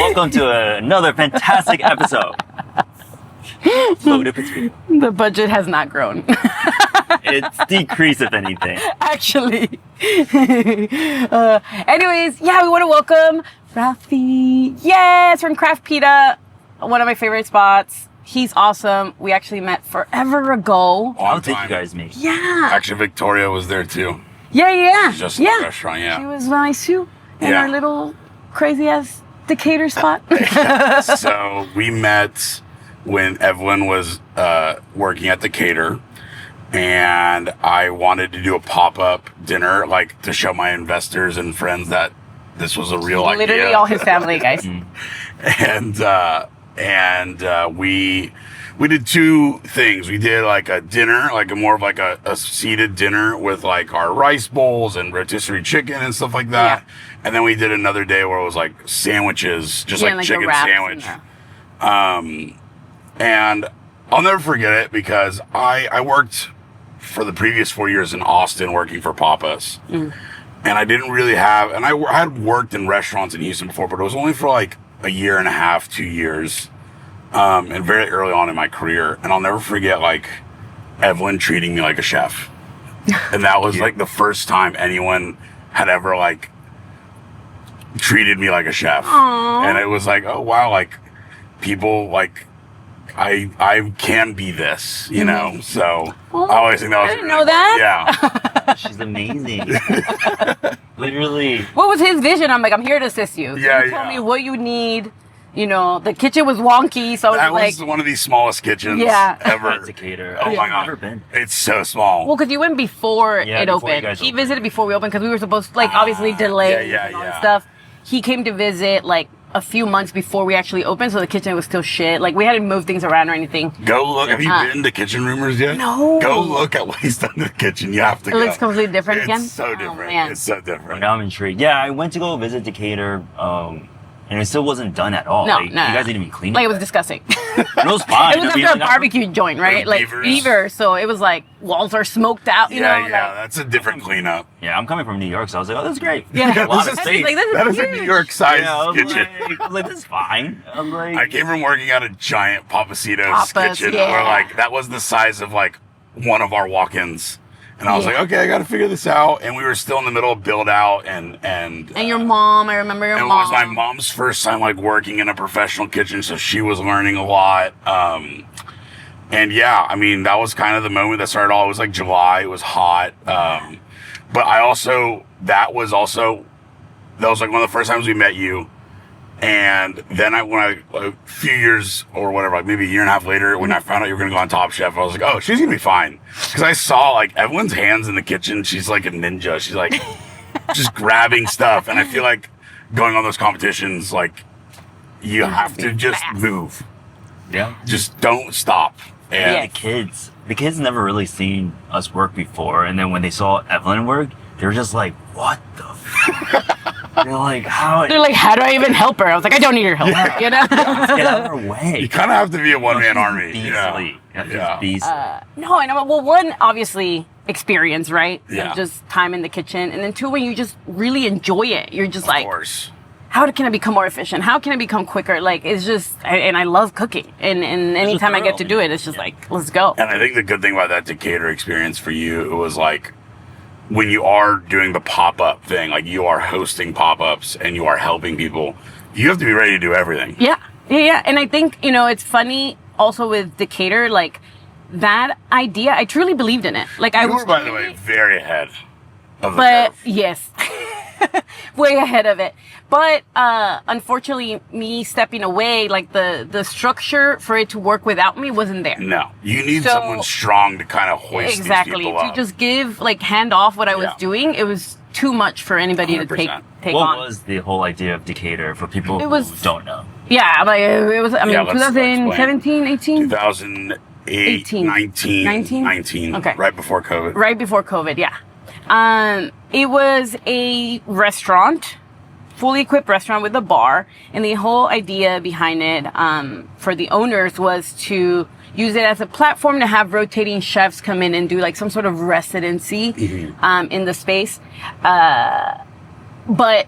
Welcome to another fantastic episode. Loaded potato. The budget has not grown. It's decreased, if anything. Actually. Anyways, yeah, we want to welcome Raffi. Yes, from Craft Pita. One of my favorite spots. He's awesome. We actually met forever ago. How did you guys meet? Yeah. Actually, Victoria was there too. Yeah. Just in the restaurant, She was nice too. In our little crazy ass Decatur spot. So we met when Evelyn was working at Decatur, and I wanted to do a pop-up dinner, like to show my investors and friends that this was a real idea. Literally all his family, guys. and we did two things. We did like a dinner, like a seated dinner with like our rice bowls and rotisserie chicken and stuff like that. Yeah. And then we did another day where it was like sandwiches, just like chicken sandwich. And I'll never forget it because I worked for the previous 4 years in Austin working for Papa's. And I didn't really have, and I had worked in restaurants in Houston before, but it was only for like a year and a half, 2 years. And very early on in my career. And I'll never forget like Evelyn treating me like a chef. And that was like the first time anyone had ever like treated me like a chef. Aww. And it was like, oh wow, like people like I can be this, you know. So I always think that was I didn't know that. Yeah. She's amazing. Literally. What was his vision? I'm like, I'm here to assist you. Yeah, Tell me what you need. You know, the kitchen was wonky, so that I was like, was one of the smallest kitchens ever. Decatur. Oh my god, never been. It's so small. well, because you went before it before opened. you He visited before we opened because we were supposed to, like, obviously delay and stuff. He came to visit like a few months before we actually opened, so the kitchen was still shit. Like, we hadn't moved things around or anything. Go look. Have you been to Kitchen Rumors yet? No. Go look at what he's done to the kitchen. You have to go. It looks completely different again? It's so different. Man. It's so different. Now I'm intrigued. Yeah, I went to go visit Decatur, and it still wasn't done at all. No. You guys didn't even clean it. Like, it was disgusting. It was fine. It was after a barbecue joint, right? Like, beaver. So it was like, walls are smoked out, you know? Yeah, that's a different cleanup. Yeah, I'm coming from New York, so I was like, oh, that's great. Yeah. A lot of space. Like, That is a New York sized kitchen. I was like, this is fine. I'm like, I came from working at a giant Papacito's kitchen where like that was the size of like one of our walk-ins. And I was like, okay, I got to figure this out. And we were still in the middle of build out and your mom, I remember your mom. It was my mom's first time like working in a professional kitchen, so she was learning a lot. And yeah, I mean, that was kind of the moment that started all. It was like July, it was hot. But that was like one of the first times we met you. And then a few years or whatever, like maybe a year and a half later, when I found out you were going to go on Top Chef, I was like, oh, she's going to be fine. Because I saw like Evelyn's hands in the kitchen. She's like a ninja. She's like just grabbing stuff. And I feel like going on those competitions, like you have to just move. yeah. Just don't stop. And The kids never really seen us work before. And then when they saw Evelyn work, they were just like, what the fuck? They're like, how do I even help her? I was like, I don't need her help. You know? get out of her way? you kind of have to be a one-man army. Beastly. No, I know. Well, one, obviously, experience, right? Yeah. And just time in the kitchen. And then two, when you just really enjoy it, you're just like, Of course. how can I become more efficient? How can I become quicker? Like, it's just, and I love cooking. And anytime I get to do it, it's just like, let's go. And I think the good thing about that Decatur experience for you, it was like, when you are doing the pop-up thing, like you are hosting pop-ups and you are helping people, you have to be ready to do everything. Yeah. And I think, it's funny also with Decatur, like that idea, I truly believed in it. Like You were, by the way, very ahead of the But curve. yes, way ahead of it. But unfortunately, me stepping away, like the structure for it to work without me wasn't there. No, you need someone strong to kind of hoist these people up. To just give, like, hand off what I was doing. It was too much for anybody 100%. to take What on. was the whole idea of Decatur for people who don't know? Yeah, like it was. I mean, let's 2017, 18, 2008, 19. Okay, right before COVID. Right before COVID, yeah. It was a restaurant, fully equipped restaurant with a bar, and the whole idea behind it, for the owners, was to use it as a platform to have rotating chefs come in and do like some sort of residency, in the space. But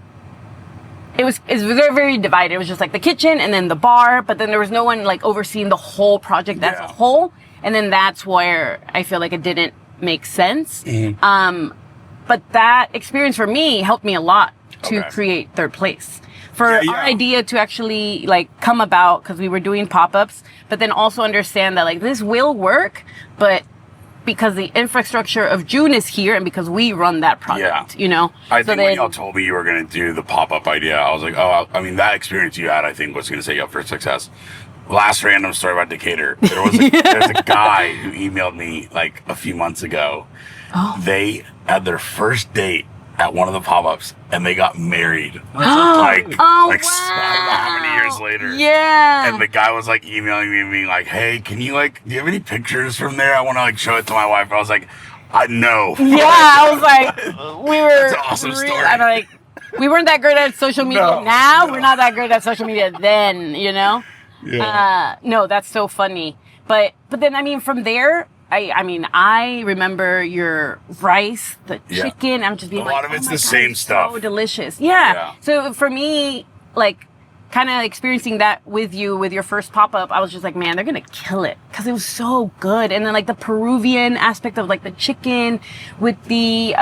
it's very, very divided. It was just like the kitchen and then the bar, but then there was no one like overseeing the whole project as a whole. And then that's where I feel like it didn't make sense. But that experience for me helped me a lot to create Third Place. For our idea to actually like come about, because we were doing pop-ups, but then also understand that like this will work, but because the infrastructure of June is here and because we run that project, you know? I think when y'all told me you were going to do the pop-up idea, I was like, oh, I mean, that experience you had, I think, was going to set you up for success. Last random story about Decatur. There was there's a guy who emailed me like a few months ago. They had their first date at one of the pop-ups and they got married. Like I don't know how many years later. Yeah. And the guy was like emailing me and being like, hey, can you like, do you have any pictures from there? I want to like show it to my wife. I was like, I know. Yeah, I was like, we were. That's an awesome story. I'm like, we weren't that great at social media now. We're not that great at social media then, you know? Yeah. No, that's so funny. But then, I mean, from there, I remember your rice, the chicken. I'm just being like, a lot of it's the same stuff. So delicious. Yeah. So for me, like, kind of experiencing that with you with your first pop-up, I was just like, man, they're gonna kill it because it was so good. And then like the Peruvian aspect of like the chicken with the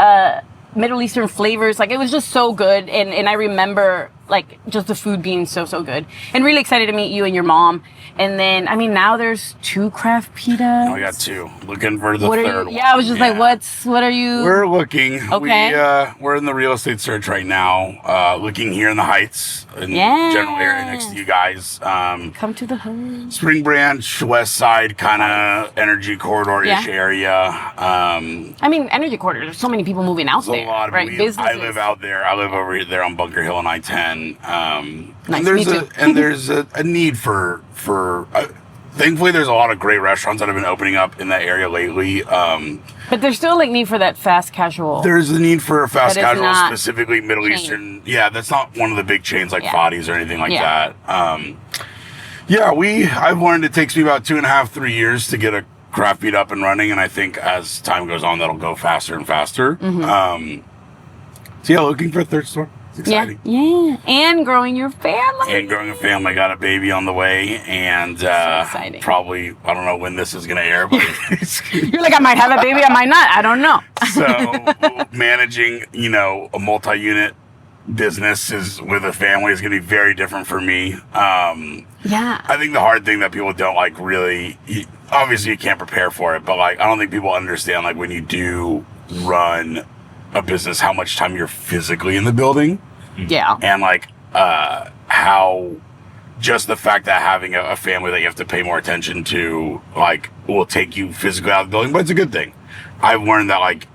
Middle Eastern flavors, like it was just so good. And I remember like just the food being so good, and really excited to meet you and your mom. And then, I mean, now there's 2 craft pitas. Oh, we got 2. Looking for the third one. Yeah, I was just like, what are you? We're looking. Okay. We're in the real estate search right now. Looking here in the Heights, in the general area next to you guys. Come to the hood. Spring Branch, West Side, kind of energy corridor-ish area. I mean, energy corridor. There's so many people moving out there. A lot of businesses. I live out there. I live over there on Bunker Hill and I-10. Nice, and there's a need for thankfully there's a lot of great restaurants that have been opening up in that area lately. But there's still like need for that fast casual. There's a need for a fast That is casual, not specifically Middle chain. Eastern. Yeah, that's not one of the big chains like Fadi's or anything like that. I've learned it takes me about 2.5, 3 years to get a craft beat up and running, and I think as time goes on, that'll go faster and faster. Looking for a third store. It's exciting. Yeah. And growing your family. Got a baby on the way, and exciting. Probably, I don't know when this is going to air, but You're like, I might have a baby, I might not. I don't know. So managing, a multi-unit business with a family is going to be very different for me. I think the hard thing that people don't like really, obviously you can't prepare for it, but like, I don't think people understand like when you do run a business, how much time you're physically in the building. Yeah. And like, how just the fact that having a family that you have to pay more attention to, like, will take you physically out of the building, but it's a good thing. I've learned that like,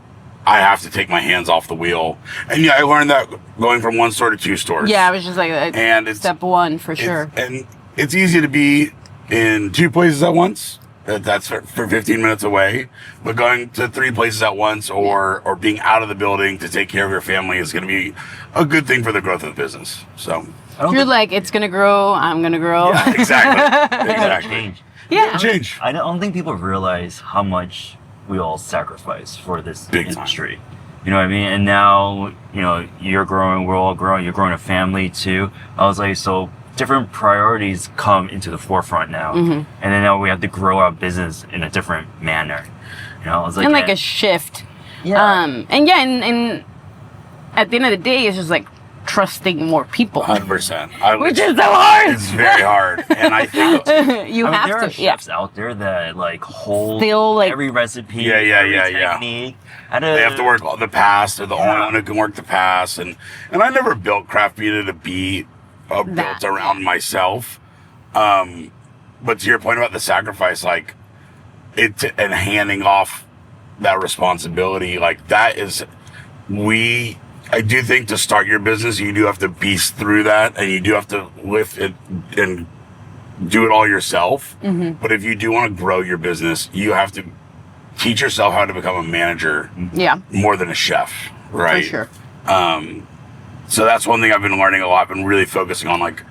I have to take my hands off the wheel. And I learned that going from 1 store to 2 stores. Yeah, I was just like, and it's, step 1 for sure. And it's easy to be in 2 places at once. That's for 15 minutes away. But going to 3 places at once or being out of the building to take care of your family is going to be a good thing for the growth of the business. So you're like, it's going to grow, I'm going to grow. Yeah, exactly. Change. Yeah. Change. I don't think people realize how much we all sacrifice for this Big industry. You know what I mean? And now, you're growing, we're all growing, you're growing a family too. I was like, so different priorities come into the forefront now. And then now we have to grow our business in a different manner. I was like, and like a shift. Yeah. And at the end of the day, it's just like trusting more people. 100%. Which is so hard. It's very hard. And I think you have there to. are chefs out there that like hold Still, like, every recipe, Yeah. technique. They have to work the past. They're the only one who can work the past. And I never built Craft Pita to be built around myself. But to your point about the sacrifice, like and handing off that responsibility, like that is, I do think to start your business, you do have to beast through that, and you do have to lift it and do it all yourself. But if you do want to grow your business, you have to teach yourself how to become a manager. Yeah. More than a chef, right? For sure. So that's one thing I've been learning a lot. I've been really focusing on like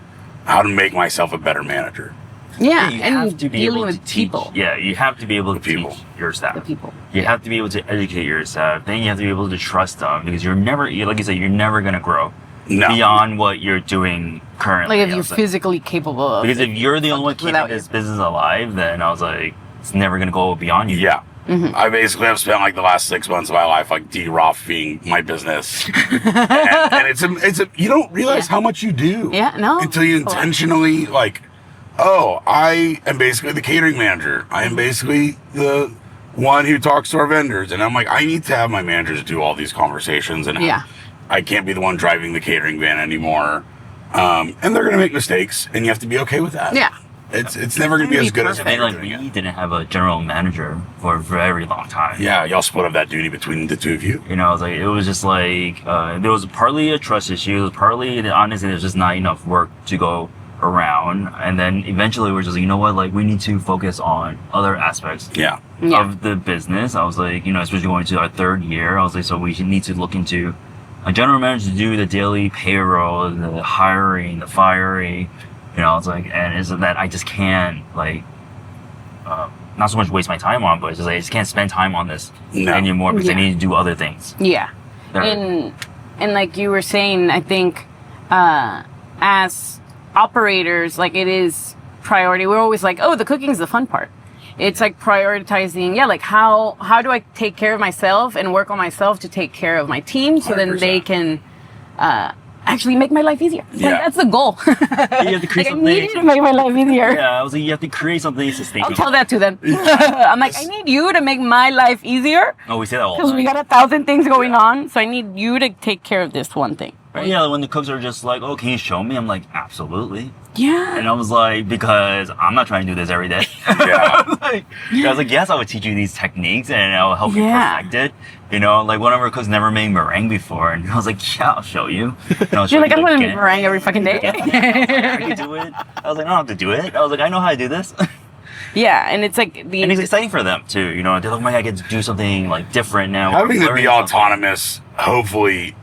how to make myself a better manager. Yeah, you and have to be dealing able with to teach. people. Yeah, you have to be able to people. teach your staff. The people. You have to be able to educate your staff. Then you have to be able to trust them because you're never, like you said, you're never going to grow. No. beyond what you're doing currently. Like if I you're was physically capable of. because if you're the only one keeping Without this you. business alive, then I was like, it's never gonna go beyond you. Yeah. Mm-hmm. I basically have spent like the last 6 months of my life like de-Raffing my business, and it's a you don't realize how much you do. Yeah, no. Until you intentionally like, oh, I am basically the catering manager. I am basically the one who talks to our vendors, and I'm like, I need to have my managers do all these conversations, and Yeah. I can't be the one driving the catering van anymore. And they're gonna make mistakes, and you have to be okay with that. Yeah. It's never gonna be as good as I mean, they're like doing we it. didn't have a general manager for a very long time. Yeah, y'all split up that duty between the two of you. You know, I was like, it was just like there was partly a trust issue, it was partly honestly there's just not enough work to go around, and then eventually we're just like, you know what, like we need to focus on other aspects Yeah. Yeah. of the business. I was like, you know, especially going to our third year, I was like, so we should need to look into a general manager to do the daily payroll, the hiring, the firing. You know, I was like, and it's that I just can't like not so much waste my time on, but it's just like I just can't spend time on this anymore because I Yeah. need to do other things. Yeah. There. And like you were saying, I think as operators, like it is priority. We're always like, oh, the cooking's the fun part. It's like prioritizing, like how do I take care of myself and work on myself to take care of my team so then they 100%. can actually make my life easier. Yeah. Like that's the goal. You have to create Like I something. need you to make my life easier. Yeah, I was like, you have to create something I'll sustainable. tell that to them. I'm like, I need you to make my life easier Oh, we say that all the because time. we got 1,000 things going on. So I need you to take care of this one thing. Right? Yeah, when the cooks are just like, oh, can you show me? I'm like, absolutely. Yeah. And I was like, because I'm not trying to do this every day. Yeah. I was like, yes, I would teach you these techniques and I'll help you Yeah. perfect it. You know, like one of our cooks never made meringue before. And I was like, yeah, I'll show you. And I'll show You're like, you I'm going to again. make meringue every fucking day. I can do it. I was like, I don't have to do it. I was like, I know how to do this. Yeah. And it's like And it's the, exciting for them too. You know, they're like, oh my God, I get to do something like different now. Having to Learning be something. autonomous hopefully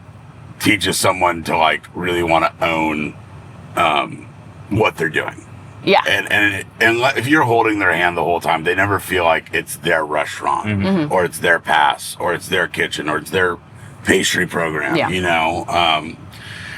teaches someone to like really want to own what they're doing. yeah. And if you're holding their hand the whole time, they never feel like it's their restaurant Mm-hmm. or it's their pass or it's their kitchen or it's their pastry program, Yeah. you know?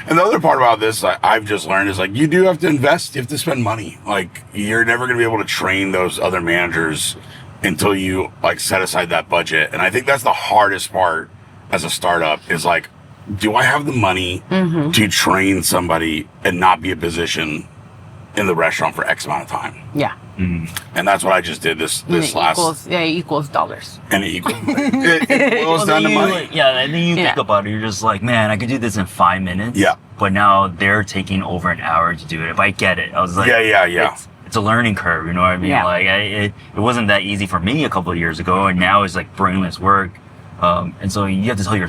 And the other part about this I've just learned is like, you do have to invest. You have to spend money. Like you're never going to be able to train those other managers until you like set aside that budget. And I think that's the hardest part as a startup is like, do I have the money to train somebody and not be a position in the restaurant for X amount of time? Yeah. And that's what I just did this And it last, equals dollars. and it equals, it boils Well, down to then you, money. like, yeah, and then you think Yeah. about it, you're just like, man, I could do this in 5 minutes. Yeah. But now they're taking over an hour to do it. If I get it, I was like, Yeah. It's a learning curve, you know what I mean? Yeah. Like, it wasn't that easy for me a couple of years ago, and now it's like brainless work. And so you have to tell you're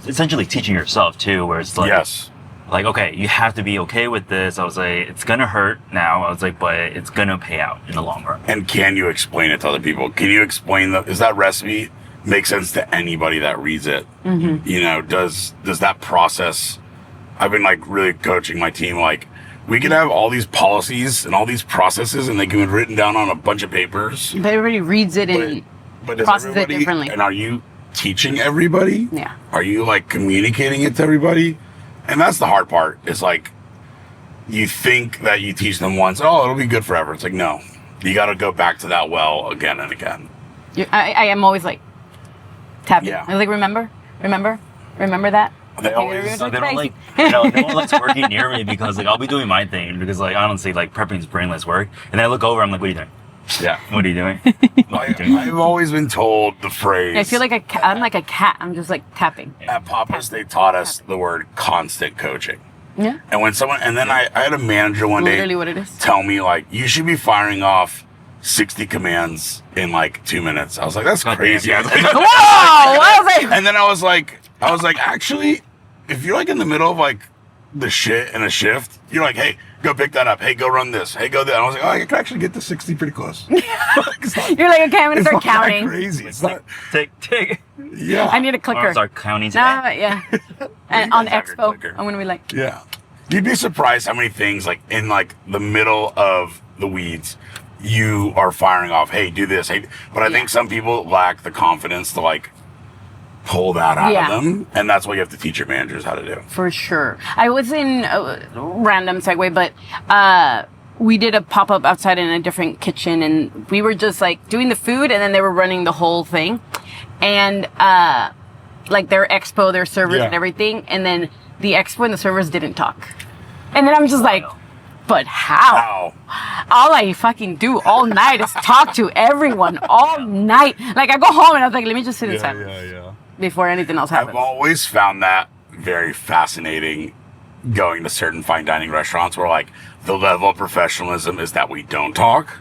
essentially teaching yourself too, where it's like, Yes. like, okay, you have to be okay with this. I was like, it's gonna hurt now. I was like, but it's gonna pay out in the long run. And can you explain it to other people? Can you explain does that recipe make sense to anybody that reads it? You know, does that process, I've been like really coaching my team, like we can have all these policies and all these processes and they can be written down on a bunch of papers. But everybody reads it and But does process it everybody, differently. and are you teaching everybody? Yeah. Are you like communicating it to everybody? And that's the hard part. Is like you think that you teach them once, oh, it'll be good forever. It's like no, you got to go back to that well again and again. I am always like tapping. Yeah. I was like, remember that? They always So they don't like, you know, no one likes working near me because like I'll be doing my thing because like honestly like prepping is brainless work, and then I look over, I'm like, what are you doing? yeah. What are you doing? What are you doing? I've always been told the phrase. I feel like I'm like a cat. I'm just like tapping. At Papa's they taught us the word constant coaching. Yeah. And when someone, and then I had a manager one Literally day what it is. tell me like, you should be firing off 60 commands in like 2 minutes. I was like, that's God damn, crazy. yeah. I was like, Whoa! I was like, and then I was like, actually, if you're like in the middle of like the shit in a shift, you're like, hey, go pick that up. Hey, go run this. Hey, go that. And I was like, oh, I can actually get to 60 pretty close. It's not- you're like, okay, I'm gonna it's start not that counting. crazy. It's not, Tick. yeah. I need a clicker. Start counting today. Nah, yeah. And on guys have your Expo, clicker. I'm gonna be like, Yeah. You'd be surprised how many things like in like the middle of the weeds you are firing off, hey, do this, hey. But I think some people lack the confidence to like pull that out Yeah. of them. And that's what you have to teach your managers how to do. For sure. I was in a random segue, but we did a pop-up outside in a different kitchen, and we were just like doing the food, and then they were running the whole thing. And like their expo, their servers and everything, and then the expo and the servers didn't talk. And then I'm just like, but how? All I fucking do all night is talk to everyone all night. Like I go home and I was like, let me just sit in silence before anything else happens. I've always found that very fascinating going to certain fine dining restaurants where like the level of professionalism is that we don't talk.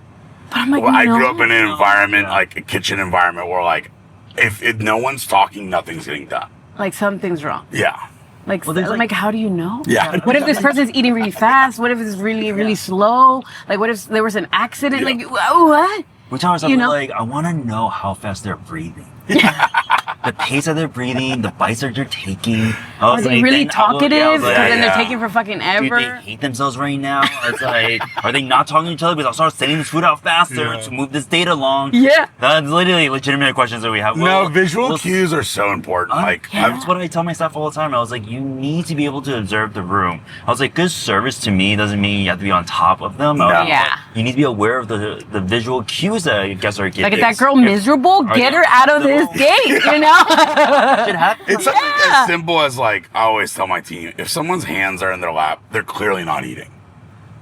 But I'm like, Well, I no. grew up in an environment, like a kitchen environment where like if no one's talking, nothing's getting done. Like something's wrong. Yeah. Like, Well, there's, like, how do you know? Yeah. What if this person's eating really fast? What if it's really, really slow? Like, what if there was an accident? Yeah. Like, what? Which I was You know? like, I want to know how fast they're breathing. The pace that they're breathing, the bites that they're taking. Are they really talkative? Because then they're yeah. taking for fucking ever. Do they hate themselves right now? It's like, are they not talking to each other because I'll start sending this food out faster to move this data along? Yeah. That's literally legitimate questions that we have. No, visual cues are so important. Like, That's what I tell my staff all the time. I was like, you need to be able to observe the room. I was like, good service to me doesn't mean you have to be on top of them. I was like, Yeah. you need to be aware of the visual cues that guests are getting. Like, is that girl miserable? Get her out of this gate, you know? Should happen. it's something as simple as like, I always tell my team, if someone's hands are in their lap, they're clearly not eating.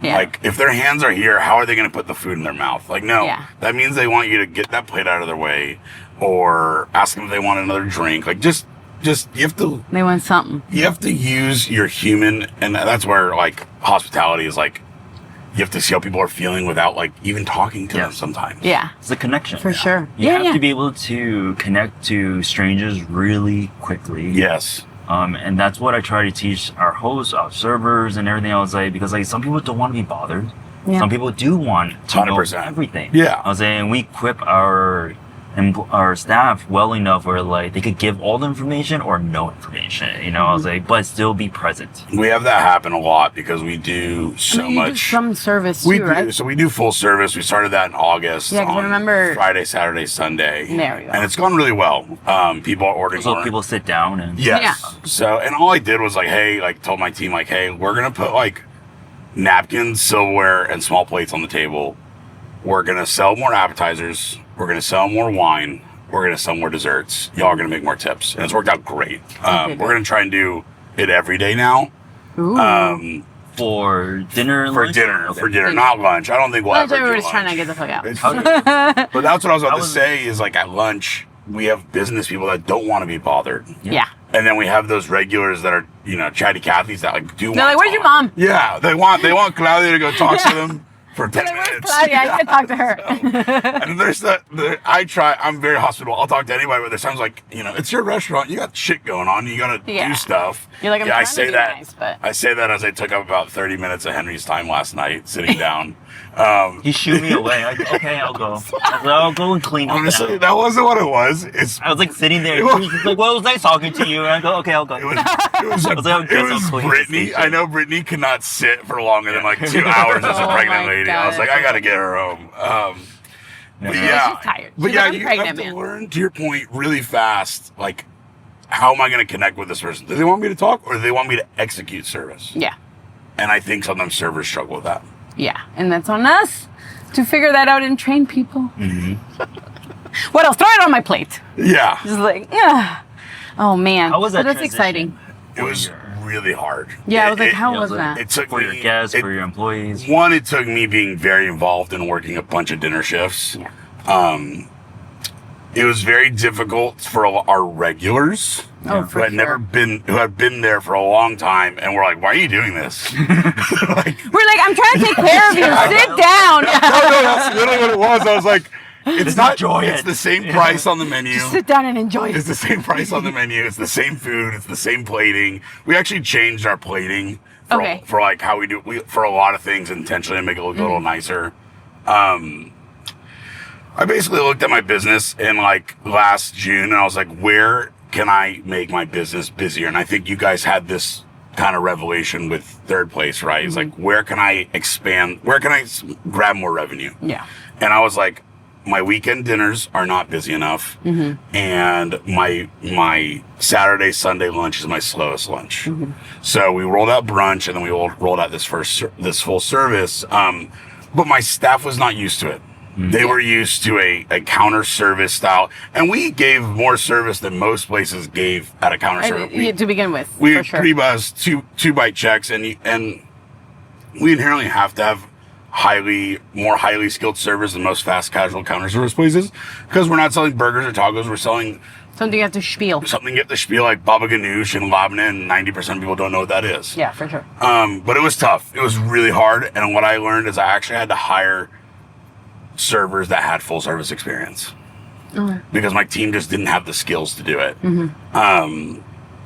Yeah. Like, if their hands are here, how are they going to put the food in their mouth? Like, no, Yeah. that means they want you to get that plate out of their way or ask them if they want another drink. Like, just you have to, They want something. use your human, and that's where like hospitality is like, you have to see how people are feeling without like even talking to them sometimes. Yeah. It's a connection. For sure. You Yeah, have to be able to connect to strangers really quickly. Yes. And that's what I try to teach our hosts, our servers, and everything. I was like, because like some people don't want to be bothered. Yeah. Some people do want to know 100%. everything. Yeah. I was saying we equip our staff well enough where like they could give all the information or no information. You know, I was like, but still be present. We have that happen a lot because we do so I mean, you do much. some service We too, do, right? so we do full service. We started that in August. Yeah, 'cause I on remember- Friday, Saturday, Sunday. There we go. And it's gone really well. People are ordering So more. people sit down and Yes. So, and all I did was like, hey, like told my team like, hey, we're going to put like napkins, silverware, and small plates on the table. We're going to sell more appetizers. We're going to sell more wine. We're going to sell more desserts. Y'all are going to make more tips. And it's worked out great. Okay, we're going to try and do it every day now. Ooh. for dinner. For lunch? dinner, Okay. for dinner, not lunch. I don't think we'll Lunch, ever do everybody's lunch. trying to get the fuck out. It's but that's what I was about I to was- say is like at lunch, we have business people that don't want to be bothered. Yeah. And then we have those regulars that are, chatty Cathys that like do They're like, want where's your mom? Yeah, they want Claudia to go talk to them for 10 Like, where's minutes. Claudia? I need to talk to her. And there's I'm very hospitable. I'll talk to anybody, but there's times like, it's your restaurant. You got shit going on. You got to Yeah. do stuff. You're like, I'm I trying say to be that. nice, but... I say that as I took up about 30 minutes of Henry's time last night sitting down. He shooed me away. Okay, I'll go. I'll go and clean up. Honestly, now. that wasn't what it was. I was like sitting there. He was just like, well, it was nice talking to you. And I go, okay, I'll go. It was was like, it was clean Brittany. station. I know Brittany could not sit for longer than like 2 hours as a Oh pregnant my lady. I was God. like, I gotta get her home. But Yeah, yeah, she's tired. But She's yeah, like, I'm you pregnant, have to man. learn, to your point, really fast. Like, how am I going to connect with this person? Do they want me to talk, or do they want me to execute service? Yeah. And I think sometimes servers struggle with that. Yeah. And that's on us to figure that out and train people. Mm-hmm. What else? Throw it on my plate. Yeah, Just like, oh man. How was that But that's transition? exciting. it was really hard. Yeah, I was like, how Yeah, was like, that? It took for me, your guests, it- for your employees. One, it took me being very involved in working a bunch of dinner shifts. Yeah. It was very difficult for our regulars Oh, Yeah. for who had been there for a long time, and we're like, "Why are you doing this?" like, We're like, I'm trying to take care of you. Sit down. no, that's literally what it was. I was like, "It's not enjoy It's it." the same price on the menu. Just sit down and enjoy It's it. the same price on the menu. It's the same food. It's the same plating. We actually changed our plating for like how we do for a lot of things intentionally to make it look a little nicer. I basically looked at my business in like last June and I was like, where can I make my business busier? And I think you guys had this kind of revelation with Third Place, right? It's like, where can I expand? Where can I grab more revenue? Yeah. And I was like, my weekend dinners are not busy enough, and my Saturday, Sunday lunch is my slowest lunch. So we rolled out brunch, and then we rolled out this full service. But my staff was not used to it. They were used to a counter service style, and we gave more service than most places gave at a counter service. To begin with, We for sure. pretty much two bite checks, and we inherently have to have more highly skilled service than most fast casual counter service places, because we're not selling burgers or tacos. We're selling Something you have to spiel. something you have to spiel like baba ganoush and labneh, and 90% of people don't know what that is. Yeah, for sure. But it was tough. It was really hard, and what I learned is I actually had to hire servers that had full service experience, because my team just didn't have the skills to do it.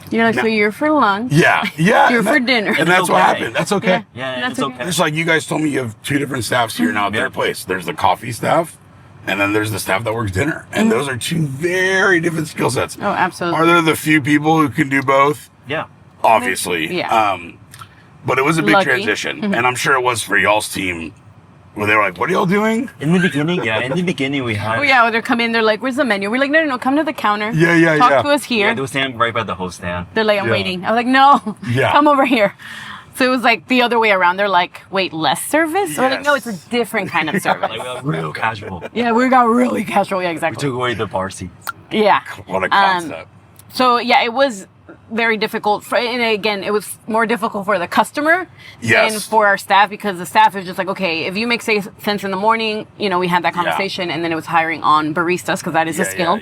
You're like, so you're for lunch. Yeah. You're for dinner. And that's what happened. That's okay. Yeah, That's it's okay. okay. It's like you guys told me you have two different staffs here now at their place. There's the coffee staff, and then there's the staff that works dinner. And those are two very different skill sets. Oh, absolutely. Are there the few people who can do both? Yeah. Obviously. Yeah. But it was a big Lucky. transition. And I'm sure it was for y'all's team, where they were like, what are y'all doing? In the beginning, we had. Oh yeah, they're come in. They're like, "Where's the menu?" We're like, "No, come to the counter. Yeah. Talk to us here." Yeah, they were standing right by the host stand. They're like, "I'm Yeah. waiting." I was like, "No, Yeah. come over here." So it was like the other way around. They're like, "Wait, less service?" We're like, "No, it's a different kind of service." Like, we got real casual. Yeah, we got really casual. Yeah, We exactly. took away the bar seats. Yeah. What a concept. So yeah, it was very difficult. And again, it was more difficult for the customer Yes. than for our staff, because the staff is just like, okay, if you make sense in the morning, we had that conversation, and then it was hiring on baristas, because that is a skill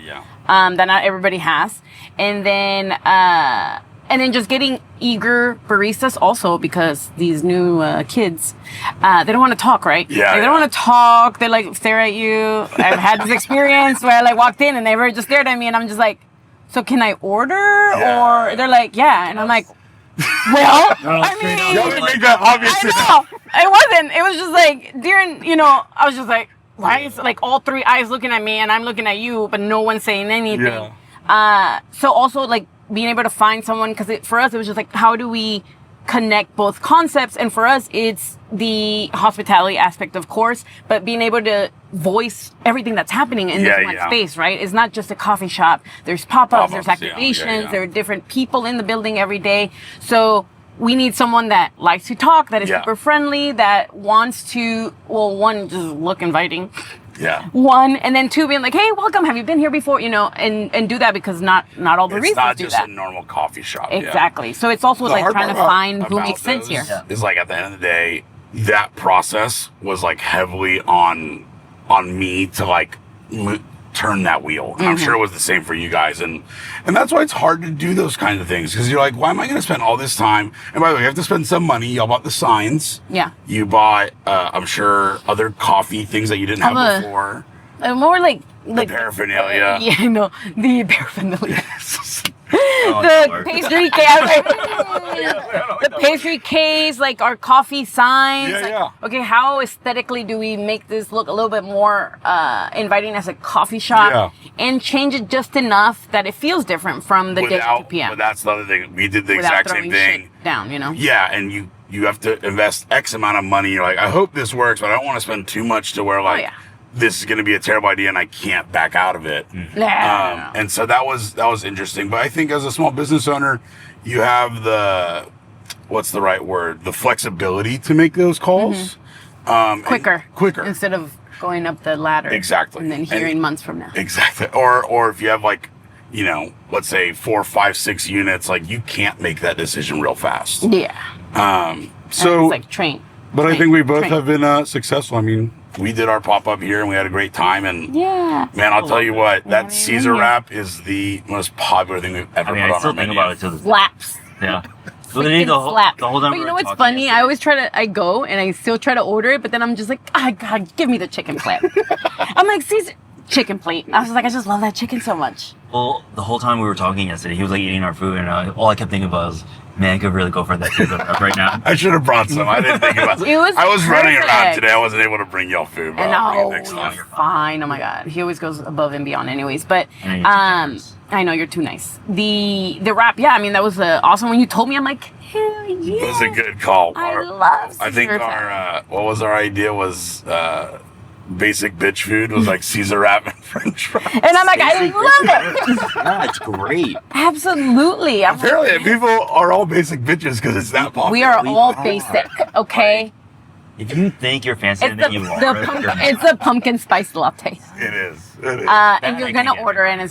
that not everybody has, and then just getting eager baristas also, because these new kids, they don't want to talk, right? Yeah, Like, they don't want to talk. They like stare at you. I've had this experience where I like walked in and they were just stared at me, and I'm just like, so can I order? Yeah. Or they're like, yeah. And I'm like, well, I mean, Y'all didn't make that obvious. I know. It wasn't. It was just like during, I was just like, why is like all three eyes looking at me and I'm looking at you, but no one's saying anything. Yeah. So also like being able to find someone, because for us, it was just like, how do we connect both concepts? And for us, it's the hospitality aspect, of course, but being able to voice everything that's happening in this one space, right? It's not just a coffee shop. There's pop-ups, there's activations, there are different people in the building every day. So we need someone that likes to talk, that is super friendly, that wants to, well, one, just look inviting. Yeah. One, and then two, being like, hey, welcome, have you been here before? And do that, because not all baristas do that. It's not just a normal coffee shop. Exactly. So it's also like trying to find who makes sense here. Is like, at the end of the day, that process was like heavily on me to like turn that wheel. And I'm sure it was the same for you guys. And that's why it's hard to do those kinds of things, because you're like, why am I going to spend all this time? And by the way, you have to spend some money. Y'all bought the signs. Yeah. You bought, I'm sure, other coffee things that you didn't have before. More like The paraphernalia. Yeah, no, the paraphernalia. Oh, The Lord. pastry case, the pastry case, like our coffee signs. Yeah, like, yeah. Okay, how aesthetically do we make this look a little bit more inviting as a coffee shop, and change it just enough that it feels different from the day to PM? But that's the other thing. We did the without exact same throwing thing. shit down, Yeah, and you have to invest X amount of money. You're like, I hope this works, but I don't want to spend too much to where like this is going to be a terrible idea and I can't back out of it. And so that was interesting. But I think as a small business owner, you have the, what's the right word? The flexibility to make those calls. Quicker Instead instead of going up the ladder. Exactly. And then hearing months from now. Exactly. Or if you have like, let's say 4, 5, 6 units, like you can't make that decision real fast. Yeah. So it's like train. But I think we both have been successful. I mean, we did our pop-up here and we had a great time. And man, I'll tell you what, that Caesar wrap is the most popular thing we've ever put on I still our think menu. about it to this day. Slaps. Yeah. Freaking slap. The whole time but you know we were what's talking funny? yesterday. I go and I still try to order it, but then I'm just like, oh, God, give me the chicken plate. I'm like, Caesar, chicken plate. I was like, I just love that chicken so much. Well, the whole time we were talking yesterday, he was like eating our food, and all I kept thinking about was, man, I could really go for that Caesar wrap right now. I should have brought some. I didn't think about it. I was running around today. I wasn't able to bring y'all food. But And I'll bring it next you're time. fine. Oh my God. He always goes above and beyond anyways. But I know you're too nice. The wrap, yeah, I mean, that was awesome. When you told me, I'm like, hell yeah. It was a good call. I love I think Caesar wrap. what was our idea was basic bitch food was like Caesar wrap and French fries. And I'm like, I love it. Yeah, it's great. Absolutely. I'm like, Apparently, people are all basic bitches because it's that popular. we are We all are. basic, okay? If you think you're fancier It's than you are, it's a pumpkin spice latte. It is. It is. And you're I gonna can get order it and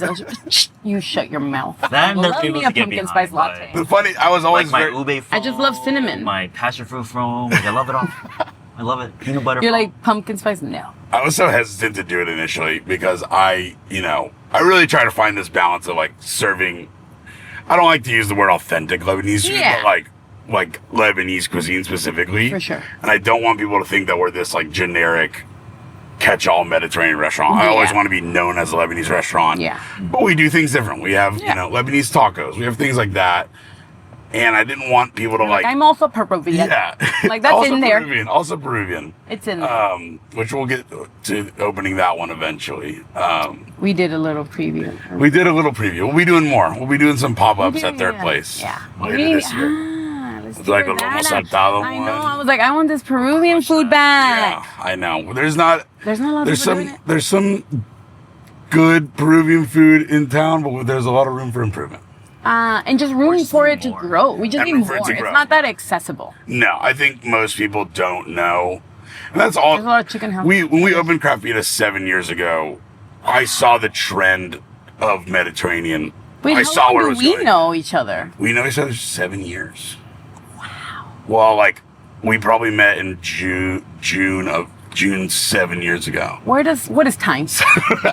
it's you shut your mouth. That Love people me a get pumpkin behind, spice but- latte. The funny, I was always like my very, ube foam, I just love cinnamon. My passion fruit foam. Like, I love it all. I love it. Peanut butter. You're foam. like pumpkin spice? No. I was so hesitant to do it initially because I really try to find this balance of like serving. I don't like to use the word authentic Lebanese food, Yeah. but like Lebanese cuisine specifically. For sure. And I don't want people to think that we're this like generic catch-all Mediterranean restaurant. I always Yeah. want to be known as a Lebanese restaurant. Yeah. But we do things different. We have, Yeah. Lebanese tacos. We have things like that. And I didn't want people to like I'm also Peruvian. yeah. Like, that's also in there. Peruvian, also Peruvian. It's in there. Which we'll get to opening that one eventually. We did a little preview. We did a little preview. We'll be doing more. We'll be doing some pop-ups Yeah, at Third yeah. Place Yeah. later Maybe- this year. Let's It's like do a lomo that. saltado I one. know. I was like, I want this Peruvian food back. Yeah, I know. There's not There's not a lot of there's people doing some good Peruvian food in town, but there's a lot of room for improvement. And just room just for need it to more. grow. We just And need room for more. it to It's grow. not that accessible. No, I think most people don't know. And that's all. There's a lot of chicken house. When we opened Craft Pita 7 years ago, I saw the trend of Mediterranean. Wait, I how saw long where it do was we going. know each other? We know each other 7 years. Wow. Well, like we probably met in June 7 years ago. What is time?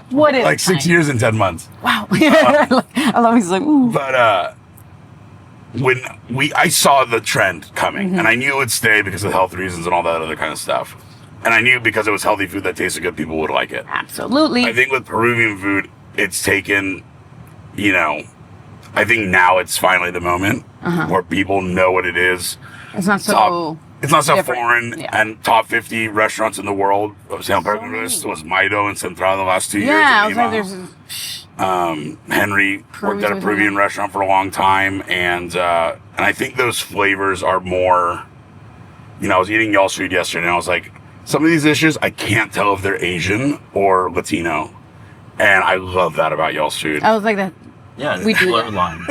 What is Like 6 time? years and 10 months. Wow. I love he's like, ooh. But when I saw the trend coming, Mm-hmm. and I knew it would stay because of health reasons and all that other kind of stuff. And I knew because it was healthy food that tasted good, people would like it. Absolutely. I think with Peruvian food, it's taken, I think now it's finally the moment where people know what it is. it's not so. It's not so different. foreign. Yeah. And top 50 restaurants in the world, San Pedro many. list was Maido and Central the last 2 years. Yeah, I and was like, Lima. there's. Henry worked at a Peruvian. Peruvian restaurant for a long time, and I think those flavors are more. I was eating y'all's food yesterday, and I was like, some of these dishes I can't tell if they're Asian or Latino, and I love that about y'all's food. I was like that. Yeah, We do blur that. lines.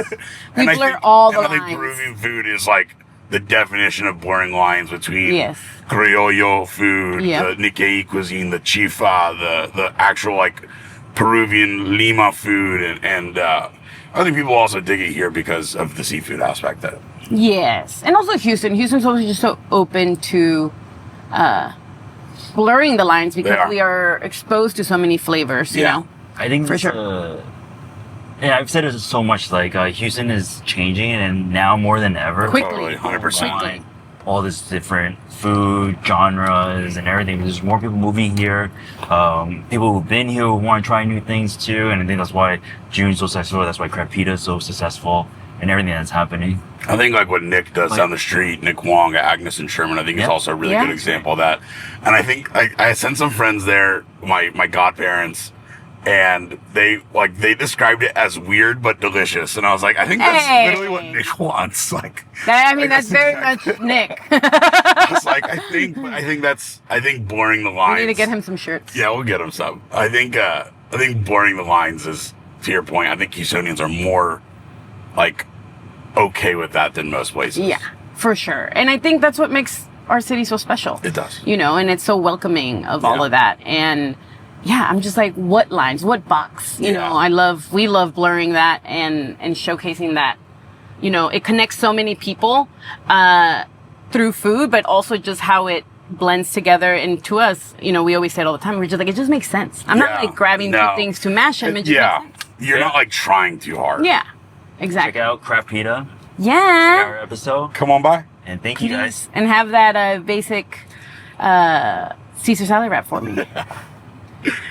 We I blur think- all the and I think lines. Peruvian food is like the definition of blurring lines between Yes. Criollo food, Yep. the Nikkei cuisine, the chifa, the actual like Peruvian Lima food, and I think people also dig it here because of the seafood aspect of it. Yes, and also Houston. Houston's also just so open to blurring the lines They because are. we are exposed to so many flavors. You Yeah. know. I think For this, sure. Yeah, I've said it so much. Like Houston is changing, and now more than ever, Quickly. Totally, 100%. Quickly. all this different food genres and everything. There's more people moving here. People who've been here who want to try new things too, and I think that's why June's so successful. That's why Craft Pita is so successful, and everything that's happening. I think like what Nick does down the street, Nick Wong at Agnes and Sherman, I think is Yeah. also a really Yeah. good example of that. And I think I sent some friends there, my godparents, and they described it as weird but delicious. And I was like, I think that's Hey. literally what Nick wants. Like, I mean, like, that's very exactly- much Nick. I was like, I think blurring the We lines. need to get him some shirts. Yeah, we'll get him some. I think blurring the lines is, to your point, I think Houstonians are more like okay with that than most places. Yeah, for sure. And I think that's what makes our city so special. It does. And it's so welcoming of all Yeah. of that. And yeah, I'm just like, what lines, what box? You Yeah. know, we love blurring that and showcasing that. It connects so many people through food, but also just how it blends together. And to us, we always say it all the time. We're just like, it just makes sense. I'm not Yeah. like grabbing No. two things to mash them. It just Yeah. makes sense. You're not like trying too hard. Yeah, Check exactly. out Craft Pita, Yeah. our episode, Come on by. and thank you guys. And have that basic Caesar salad wrap for me.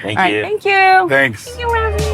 Thank All right, you. thank you. Thanks. Thank you, Raffi.